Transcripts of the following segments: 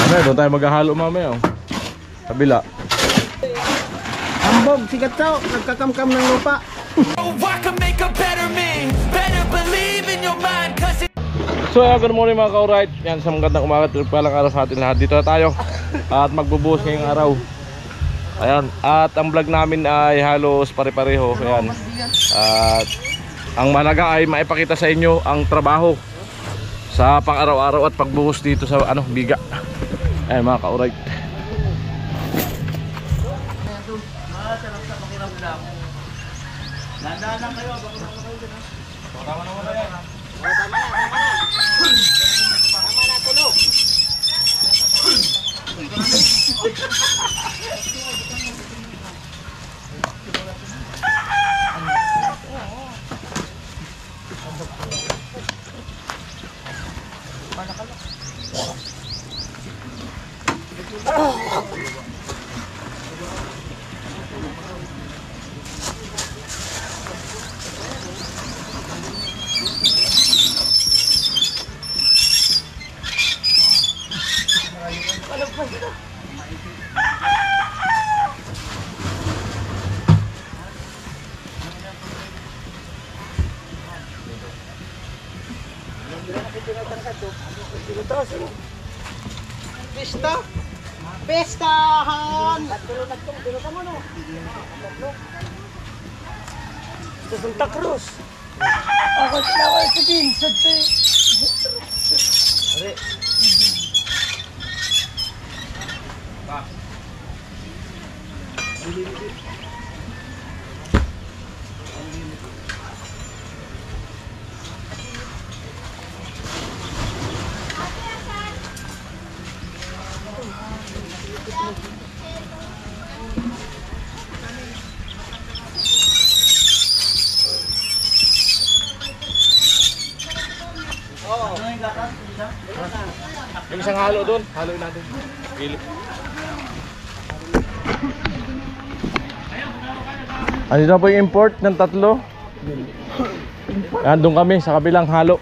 Mamaya, doon tayo maghahalo mamaya. Kabila. Ambog, sigat tao, nagkakamkam ng lupa. So, good morning mga ka-alright. Yan, sa magandang umaga, palang araw sa atin lahat. Dito na tayo at magbubuhos ngayong araw. Ayan, at ang vlog namin ay halos pare-pareho. Ayan. At ang mahalaga ay maipakita sa inyo ang trabaho sa pang-araw-araw at pagbuhos dito sa biga. Ayan mga ka-alright. Landaan kayo, baka kayo din ha. Tama na muna yan. Tama na tulog. Pesta! Pestahan! Tulog mo no? Sa Santa Cruz! Ako sinaway sa Kinsat eh! Are! Yung isang halo doon, haloin natin. Pilip. Andito na po yung import ng tatlo. Yan, doon kami sa kabilang halo.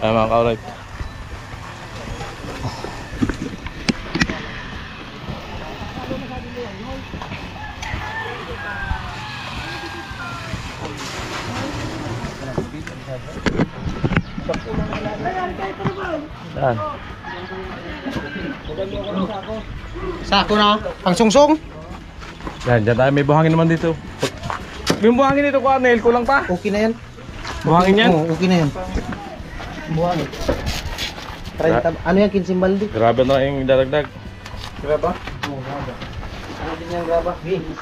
Ayan mga ka-alright. Yan. Sako na, pang sungsong. Yan, dyan tayo. May buhangin naman dito. Yung buhangin dito, Cornel, kulang pa. Okay na yan. Buhangin yan? Oo, okay na yan. Buhangin. 30, ano yan, 15 balde? Grabe na yung daragdag. Graba? Oo, graba. Ano din yung graba? Beans.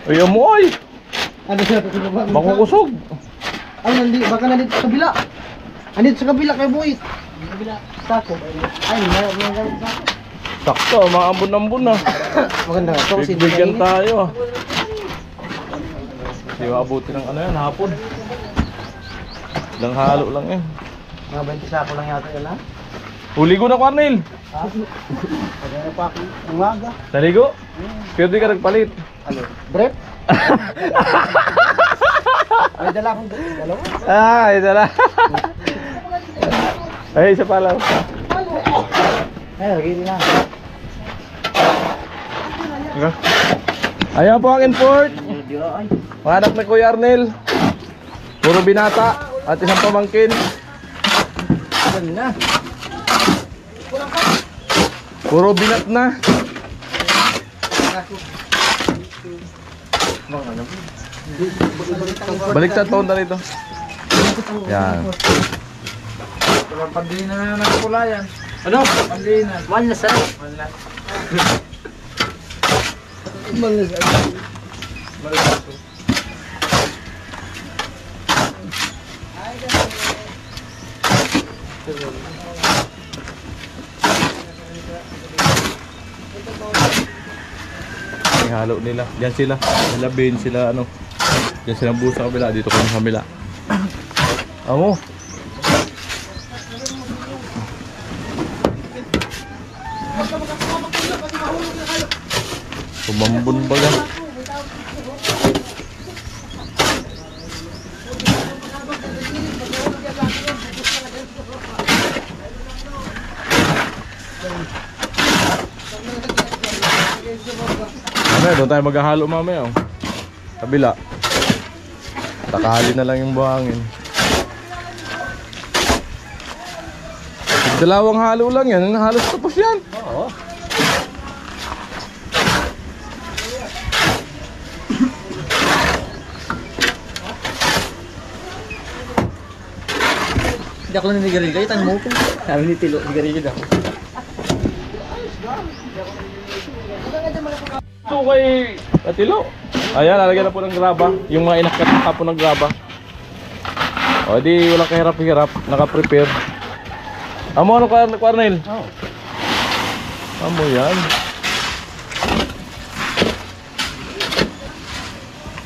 Uy, amoy! Ano siya? Makukusog! Ay, baka nandito sa kabila. Andito sa kabila kay boy. Sa kabila. Sako. Ay, meron sako. Sakto, maambon-ambon na. Maganda nga. Ito kasi Bigyan tayo. Hindi maabuti ng hapon. Ilang halo lang yan. Mga 20 sako lang yata yan ha? Huligo na, Cornel! Ha? Pagkaya pa ako. Umaga. Naligo? Pero di ka nagpalit. Ano? Brep? Ay, dala akong dalawa. Ay, dala. Ay, isa pa lang. Ay, lagi na. Ayan po ang import. Mga anak ni Kuya Arnel. Puro binata at isang pamangkin. Ano na? Puro binat na. Baliktad taon na rito. Yan. Pagdihin na nagpula yan. Ano? Pagdihin na. Malas na. Malas. Malas. Malas. Halo nila. Diyan sila. Sila bin, sila ano. Diyan sila buo sa kabila. Dito kami sa kabila. Amo. Tumambon baga. Mamaya, doon tayo maghahalo mamaya. Oh. Kabila. Takahali na lang yung buhangin. Dalawang halo lang yan. Halos tapos yan. Oo. Hindi ako nanigarilyo kayo, tanong mo ko. Sabi ni Tilo, nigarilyo daw. Ito kay Atilo. Ayan, lalagyan na po ng graba. Yung mga inakat na po ng graba. O di walang kahirap-hirap. Naka-prepare. Amo ano Cornel? Oo. Amo yan.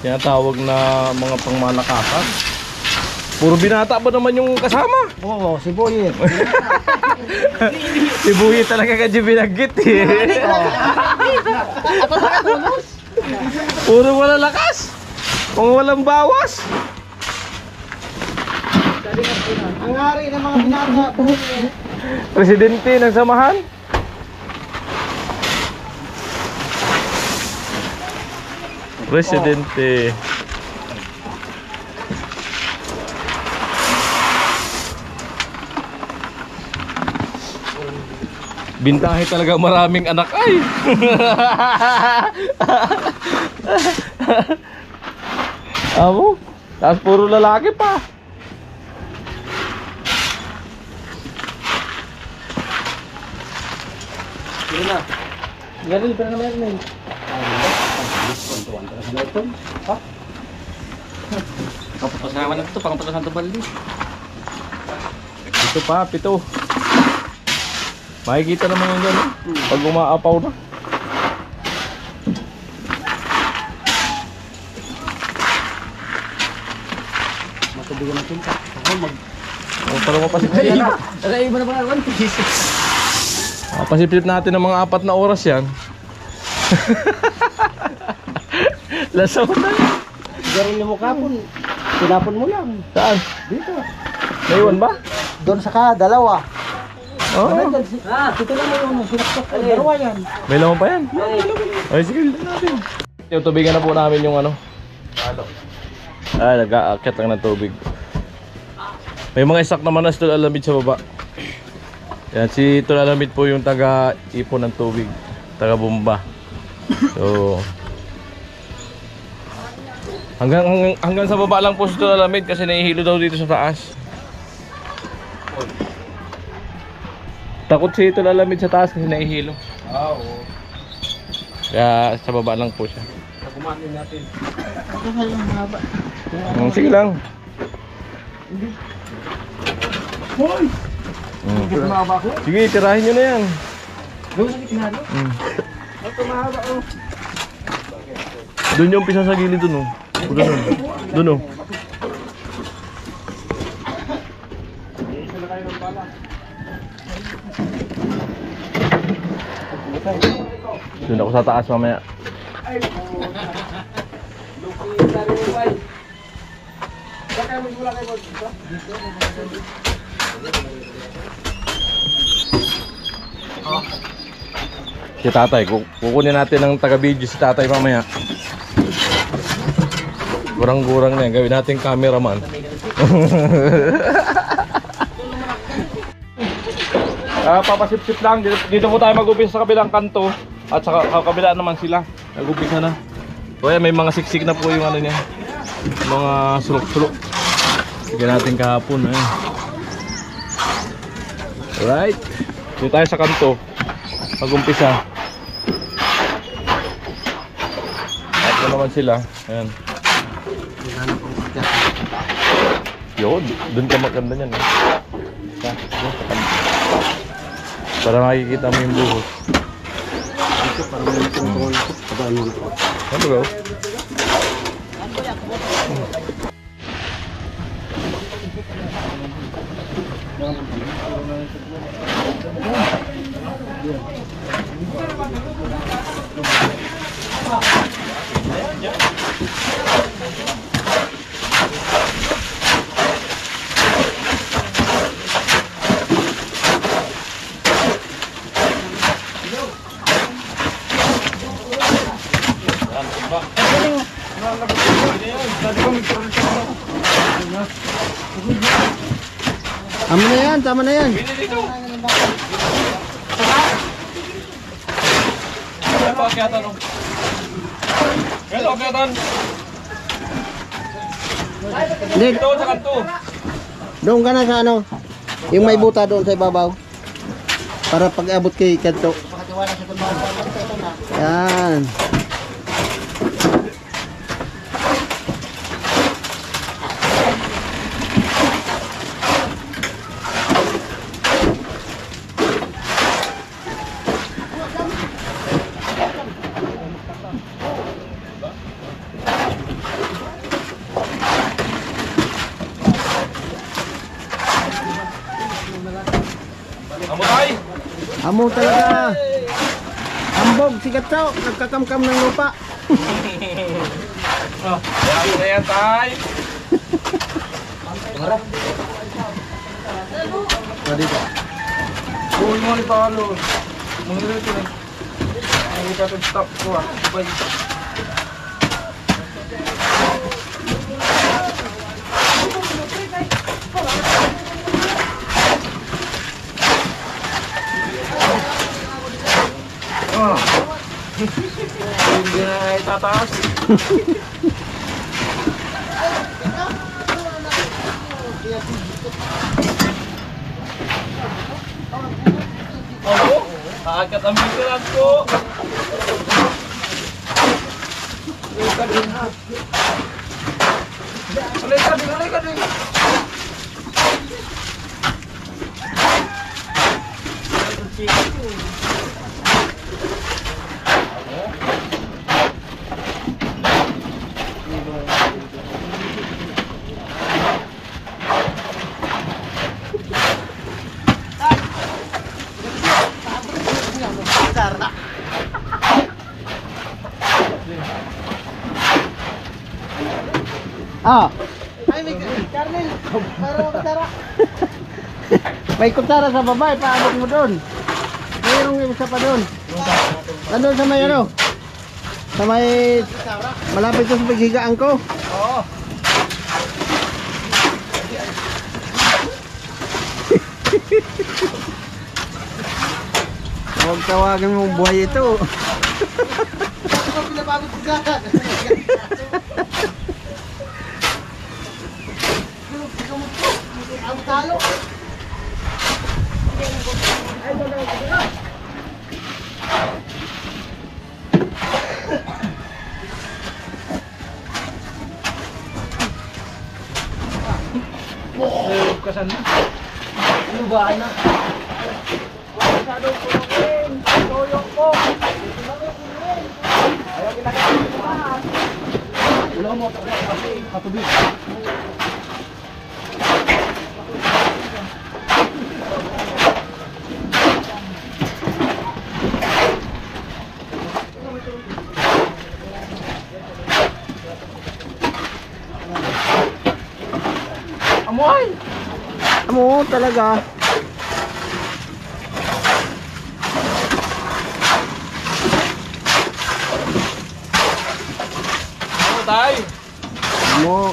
Tinatawag na mga pangmalakasan. Puro binata ba naman yung kasama? Oo, si Boy. Si Buhi talaga kadyo binagit eh. Puro wala lakas. Kung walang bawas. Ang hari ng mga binata. Presidente ng samahan. Presidente. Bintahe talaga maraming anak ay. Amo, tapos puro lalaki pa. Sige na. Garil, pero naman yun. Ha? Kapapasama na ito, pangpapasan ito baldi. Ito pa, pito. Makikita naman yung gano'n. Pag umaapaw na. Matubigan natin pa. Ako mag... Parang mapasipsip na. Aray, iba na ba? 1 piece. Mapasipsip natin ng mga 4 na oras yan. Lasaw na yan. Garil mo kapon. Tinapon mo lang. Saan? Dito. Naiwan ba? Doon sa dalawa. Oo. Dito lang yung sinaksak. Dalawa yan. May laman pa yan. Ay, sige, litan natin. Yung tubigan na po namin yung ano. Nag-aakyat lang ng tubig. May mga isak naman na Tol Alamid sa baba. Yan, si Tol Alamid po yung taga-ipon ng tubig. Taga-bomba. So, hanggang sa baba lang po si Tol Alamid kasi nahihilo daw dito sa taas. Takot si Tol Alamid sa taas kasi nahihilo. Oo. Kaya sa baba lang po siya. Kumain natin. Sige lang. Hoy! Mm. Mahaba ko. Sige, tirahin nyo na yan. Doon sa gitna no? Ito mahaba oh. Doon yung umpisa sa gilid dun oh. Doon. Doon oh. Doon ako sa taas mamaya. Si tatay, kukunin natin ng taga-video si tatay mamaya. Gurang-gurang na yan, gawin natin cameraman. Papasip-sip lang, dito po tayo mag-umpisa sa kabilang kanto. At sa kabila naman sila, nag-umpisa na. So ayan, may mga siksik na po yung ano niya. Mga sulok-sulok. Bigyan natin kahapon. Alright, dito tayo sa kanto. Mag-umpisa. At na naman sila. Ayan. Yun, dun ka maganda niyan. Para makikita mo yung buhos. Ito para may tungtungol ito. Pagkaan mo ito. Ano ba? Tama na yan, tama na yan. Bili dito. Kaya pa akyatan o. Kaya akyatan. Hindi, Dito sa kanto. doon ka na sa ano, yung may buta doon sa ibabaw. Para pag-abot kay kanto. Yan. Amutay. Amo talaga. Ambog si Katsaw, nagkakamkam ng lupa. Yan na yan, tay. Pwede ka. Uy mo ni Paolo. Mangirin ko na. Ang ipatong stop ko ah. Bye. Hindi na itataas. Ako? Aakat ang misiran ko. Alay ka din. Ah. Ay, may Carnel. Para kutsara. May kutsara sa baba, paabot mo doon. Mayroong isa pa doon. Nandun sa may ano? Sa may malapit sa paghigaan ko. Oo. Huwag tawagan mong buhay ito. Ang talo. Kasan na? Ano ba anak? Masyadong punukin. Toyong ko. Ayaw kinakasama ko pa. Wala mo kasi katubig. Amoy! Amo talaga. Ano tayo?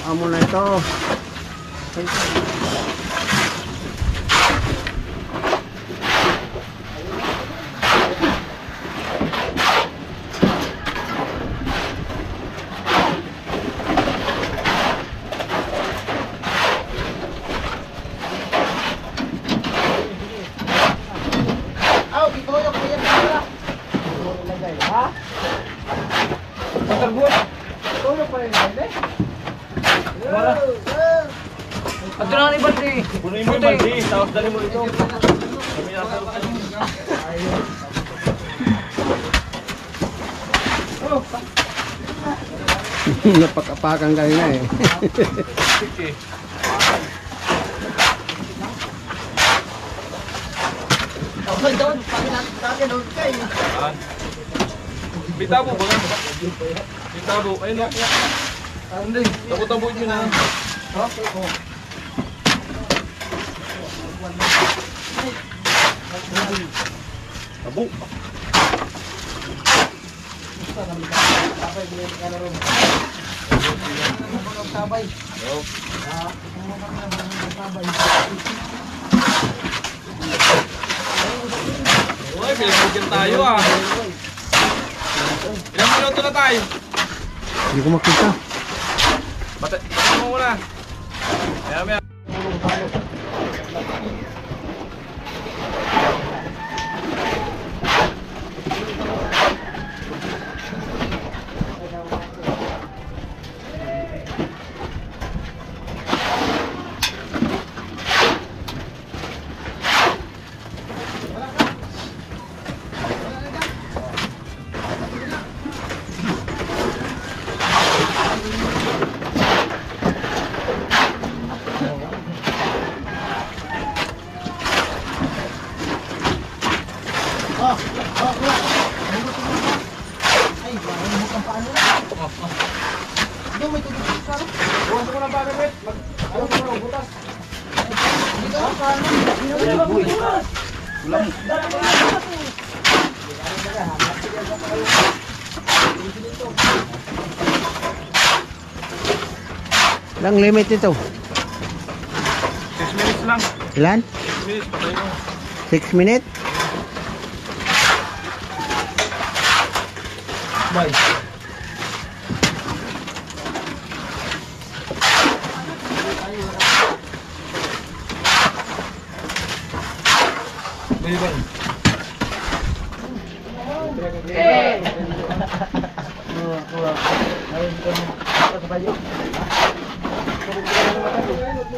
Amo na ito. Ha? Pagkarbon? Toyo pa rin hindi? Wala. At yun ang ibaldi. Punuin mo yung baldi, tapos dali mo ito. Kami nasa Napakapakan kanina eh. Sige. Okay, doon. Pagkakita doon kayo. Bitabo ba nga? Bitabo. Ayun na. Hindi. Tabo-tabo nyo na. Ha? Tabo. Uy, pinagpagyan tayo ah. Ilang minuto na tayo? Hindi ko makita. Bata, mo muna. Maya. Lang limit ito. 6 minutes lang. Ilan? 6 minutes, patay mo. 6 minutes? Bye. Bye.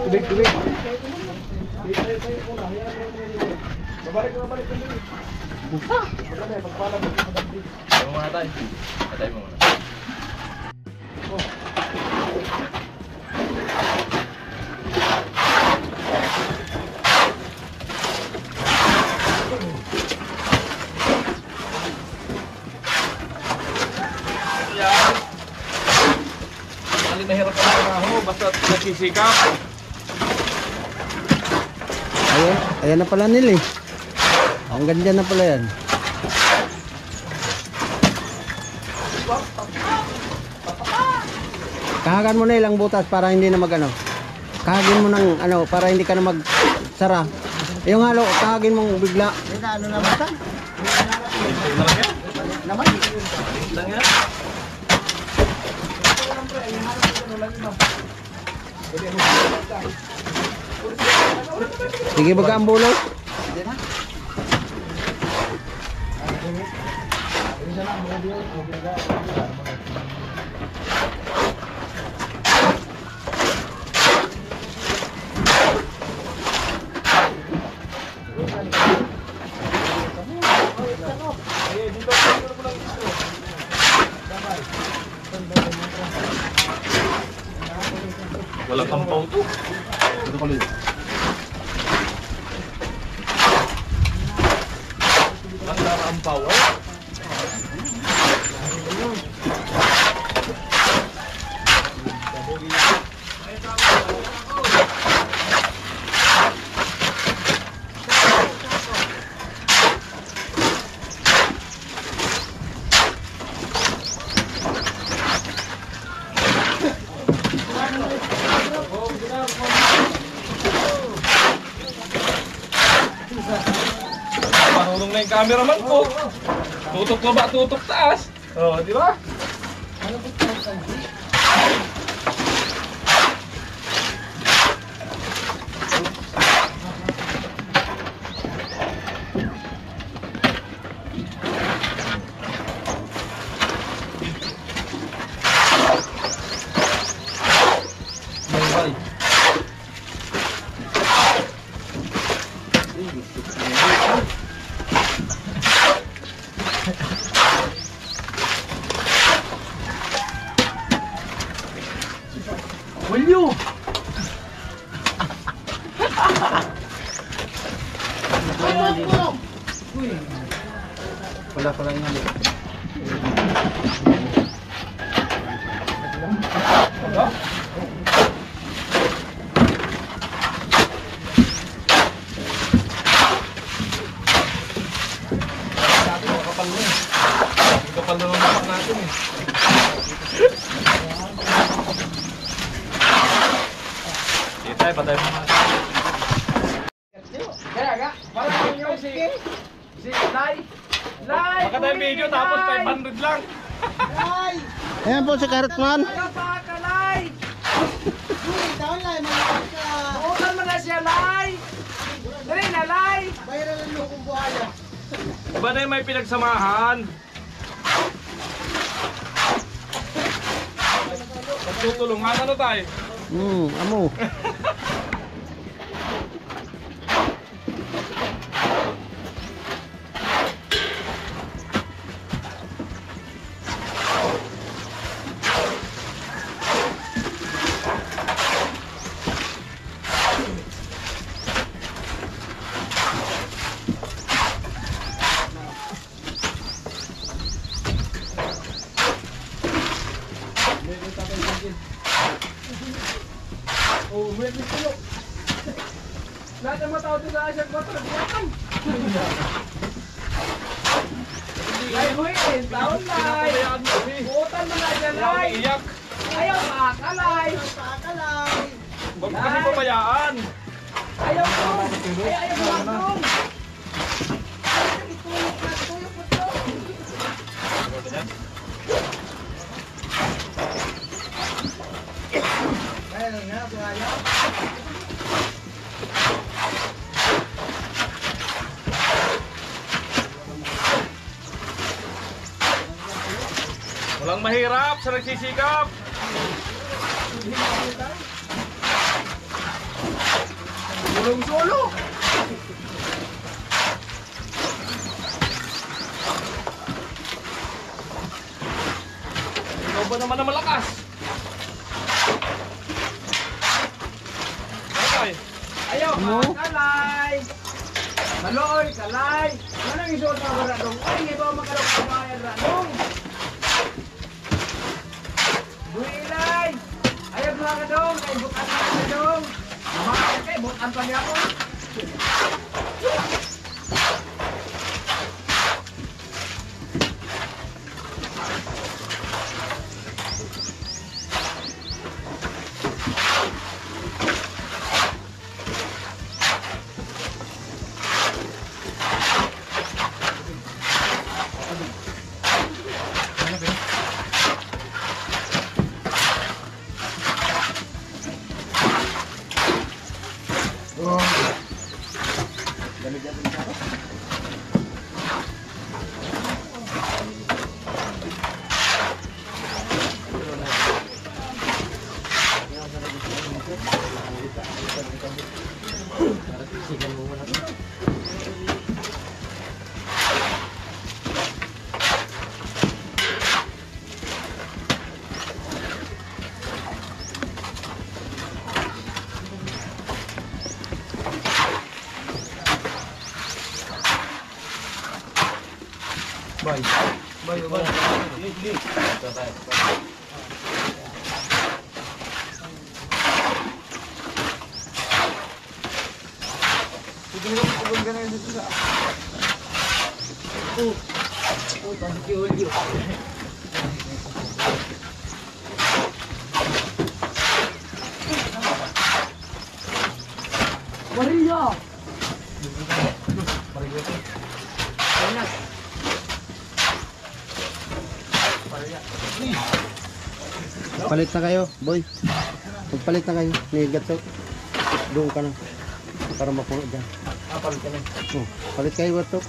Tubig. Babalik. Tayo muna tayo. Patay mo muna. Mahirap ka na ako, basta nagsisikap. Ayan na pala nila eh. Ang ganda na pala yan. Kahagan mo na ilang butas para hindi na magano. Kahagin mo ng ano para hindi ka na magsara. Yung halo, kahagin mong bigla. Ano na basta? Naman. Lang yan. Sige baga ang bulo. Walang kampaw to. Ang narampaw eh. Marunong na yung cameraman ko. Tutok baba, tutok taas. Oh, di ba? Bye-bye. Walyo! Wala nga. Kapal na naman natin eh. Patay, patay. Kaya nga, parang yung si Lai. Lai! Baka tayo video tapos 500 lang. Lai! Ayan po si Carrotman. Kapag ka, Lai! Uy, taon lang, mga ka. Buutan mo na siya, Lai! Dali na, Lai! Bayaran lang yung buhaya. Iba na yung may pinagsamahan. Magtutulungan ano tayo? Amo. Oh, may pitulo. Lahat ng matao doon sa asyag bato, nagbuwatan. Lai, huy, taon, Lai! Buutan mo na siya, Lai! Iyak. Ayaw ka, Lai! Pakalay. Huwag mo kasi pabayaan. Ayaw ko! Ayaw ko lang! Bayaran nga, buhaya. Walang mahirap sa nagsisikap. Sulong-sulo! Ikaw ba naman na malakas? Okay. Ayaw ka, Kalay! Maloy, Kalay! Manang isuot na ba radong? Ay, hindi ba makalap sa mga radong? Builay! Ayaw mga kadong! Kaya bukan na ka dong! Mga kay bukan pa niya ako! Maria! Palit na kayo, boy. Magpalit na kayo. Nigat so. Doon ka na. Para mapuno dyan. Palit ka na. Oh, palit kayo, Watok.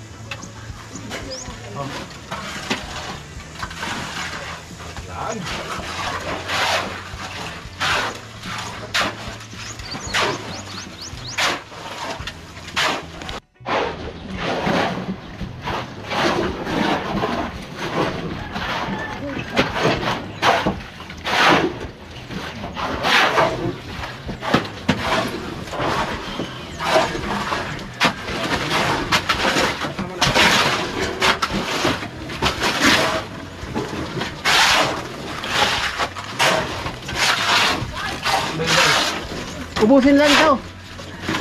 Ubusin lang ito.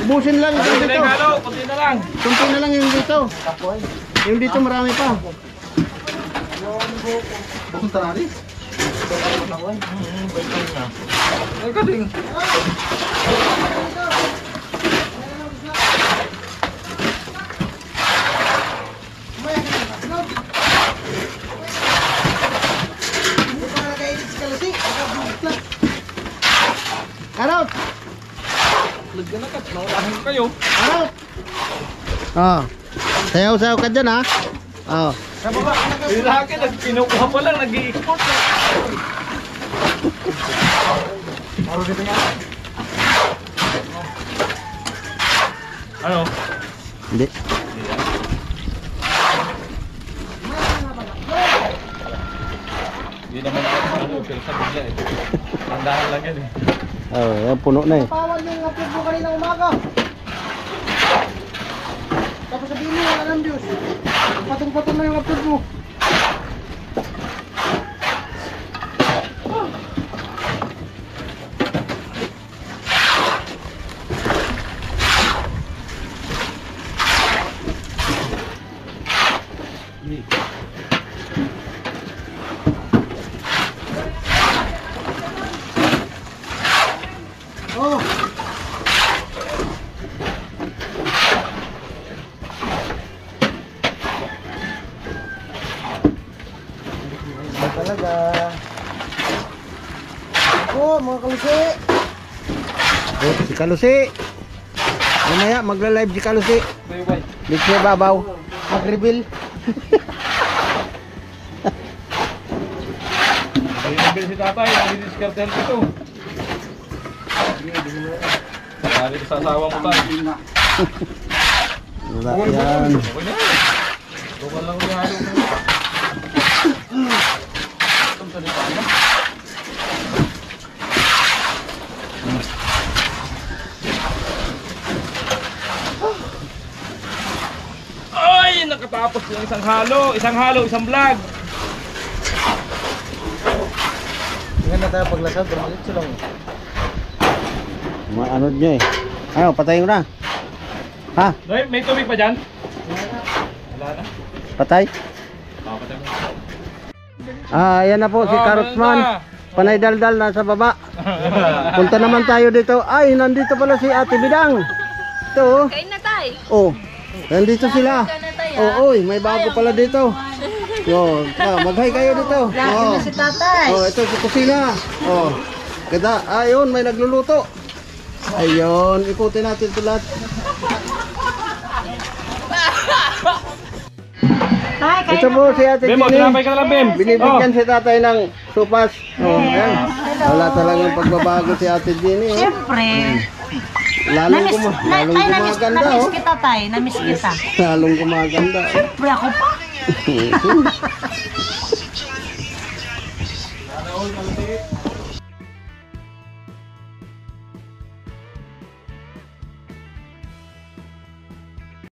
Ubusin lang ito Kunti na dito. yung halo, kunti na lang. Kunti na lang yung dito. Yung dito marami pa. Bukunta na rin. Ay, galing. Karot! Lagyan na kat. Naulahin ko kayo. Karot! Oh. Sayaw-sayaw ka dyan ha. Oh. Sa baba. Yung laki, pinukuha pa lang, nag-i-export. Maro dito nga. Ano? Hindi. Hindi naman ako ano, pero sa bigla eh. Tandahan lang yan eh. Oh, yan puno na eh. Pawal yung upload mo kanina umaga. Tapos sabihin mo, wala ng views. Patong-patong na yung upload mo. Oh. Talaga. Oh, mga kalusi. Oh, si Kalusi. Mamaya magla-live si Kalusi. Bye-bye. Dito siya babaw. Mag-reveal. Nagbibil si tatay, nag-discartel ito. Sali sa asawa mo tayo. Wala yan. Okay na yan. Tukan lang yung halo mo. Itong salita na. Ay! Nakatapos yung isang halo, isang vlog. Tingnan na tayo paglasad, diretso lang. Ano nyo eh. Ano, patayin ko na. Ha? Noy, may tubig pa dyan? Wala na. Patay? Papatay mo. Yan na po si Oh, Karotsman. meron Panay daldal nasa baba. Punta naman tayo dito. Ay, nandito pala si Ate Bidang. Ito oh. Kain na tayo. Oh. Nandito sila. Kain na tayo. Oh, oy, may bago pala dito. Yo, mag-hi kayo dito. Oh. Si tatay. Oh, ito sa kusina. Oh. Ganda. Ayun, may nagluluto. Ayun, ikutin natin ito lahat. Ito po si Ate Bem, Jenny. tinapay ka na lang, Bem. Binibigyan si tatay ng supas. Oh, ayan. Wala talagang pagbabago si Ate Jenny. Oh. Siyempre. Lalong gumaganda. Namiss Oh. kita, tay. Namiss kita. Lalong gumaganda. Siyempre ako pa.